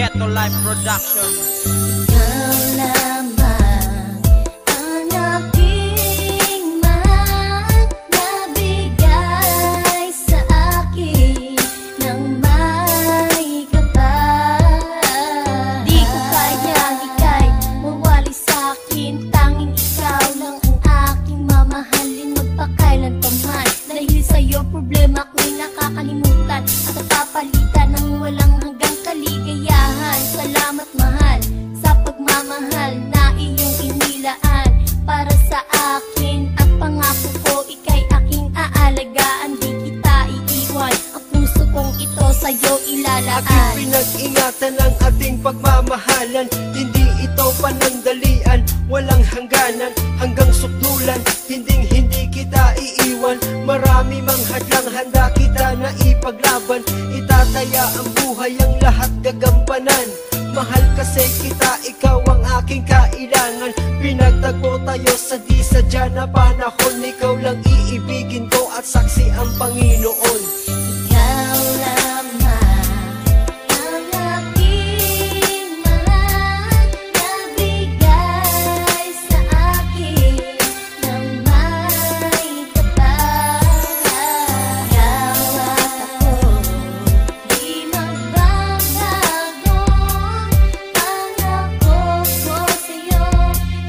Ghetto Life Production. Ikaw lamang ang aking mahal na bigay sa akin ng may kapal. Di ko kayang ika'y mawali sa akin, tanging ikaw lang ang aking mamahalin magpakailan pa man. Dahil sa'yo problema ko'y nakakalimutan at napapalitan ng walang hanggang kaligayahan. Salamat mahal sa pagmamahal na iyong inilaan para sa akin, at pangako ko ika'y aking aalagaan. Di kita iiwan, ang puso kong ito sa'yo ilalaan. Aking pinag-ingatan ang ating pagmamahalan, hindi ito panandalian, walang hangganan hanggang sukdulan. Hindi kita iiwan, marami mang hadlang handa kita na ipaglaban. Itataya ang buhay, ang lahat gagampanan. Mahal kasi kita, ikaw ang aking kailangan. Pinagtagpo tayo sa di sadya na panahon, ikaw lang iibigin ko at saksi ang Panginoon. Ikaw lamang ang aking mahal na bigay sa akin ng may kapal. Ikaw at ako, di magbabago. Pangako ko sa'yo,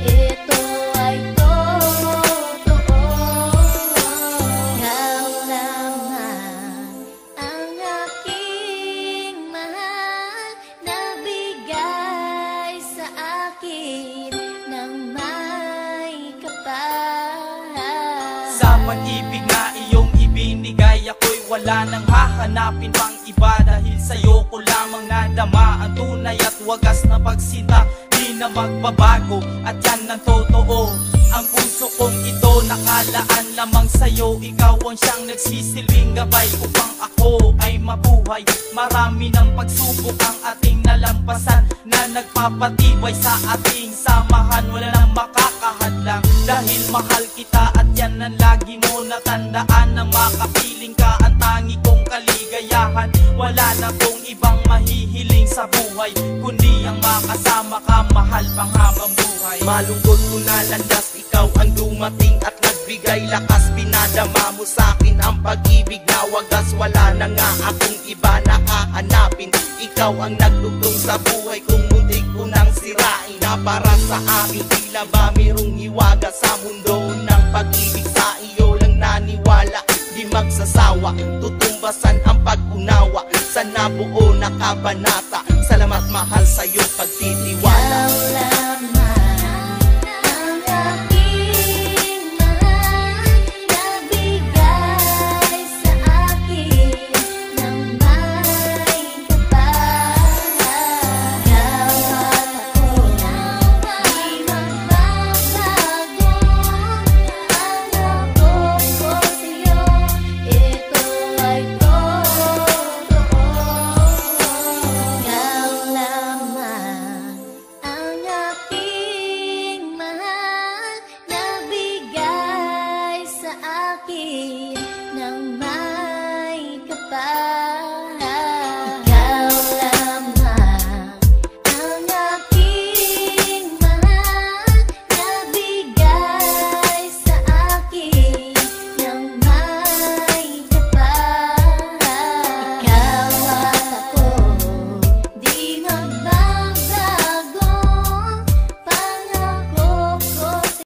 ito ay totoo. Ikaw lamang ang aking mahal na bigay sa akin ng may kapal. Sa pag-ibig na iyong ibinigay, ako'y wala nang hahanapin pang iba. Dahil sa'yo ko lamang nadama ang tunay at wagas na pagsinta. Di na magbabago at yan ang totoo. Ang puso kong ito nakalaan lamang sa'yo. Ikaw ang siyang nagsisilbing gabay upang ako ay mabuhay. Marami ng pagsubok ang ating nalampasan na nagpapatibay sa ating samahan. Wala nang makakahadlang dahil mahal kita, at yan ang lagi mo natandaan. Na makapiling ka ang tangi kong kaligayahan. Wala na kong ibang mahihiling sa buhay kundi ang makasama ka, mahal pang habang buhay. Malungkot ko na landas, ikaw ang dumating at nagbigay lakas. Pinadama mo sa'kin ang pag-ibig na wagas. Wala na nga akong iba na hahanapin. Ikaw ang nagdugtong sa buhay kung muntik ko nang sirain. Na para sa akin tila ba mayroong hiwaga sa mundo ng pag-ibig. Sa iyo lang naniwala, di magsasawa, tutumbasan ang pag-unawa sa nabuo na kabanata. Salamat mahal sa iyong pagtitiwala. Ikaw lamang ang aking mahal na bigay sa akin ng may kapal. Ikaw at ako, di magbabago. Pangako ko sa'yo, ito ay totoo. Ikaw lamang ang aking mahal na bigay sa akin ng may kapal.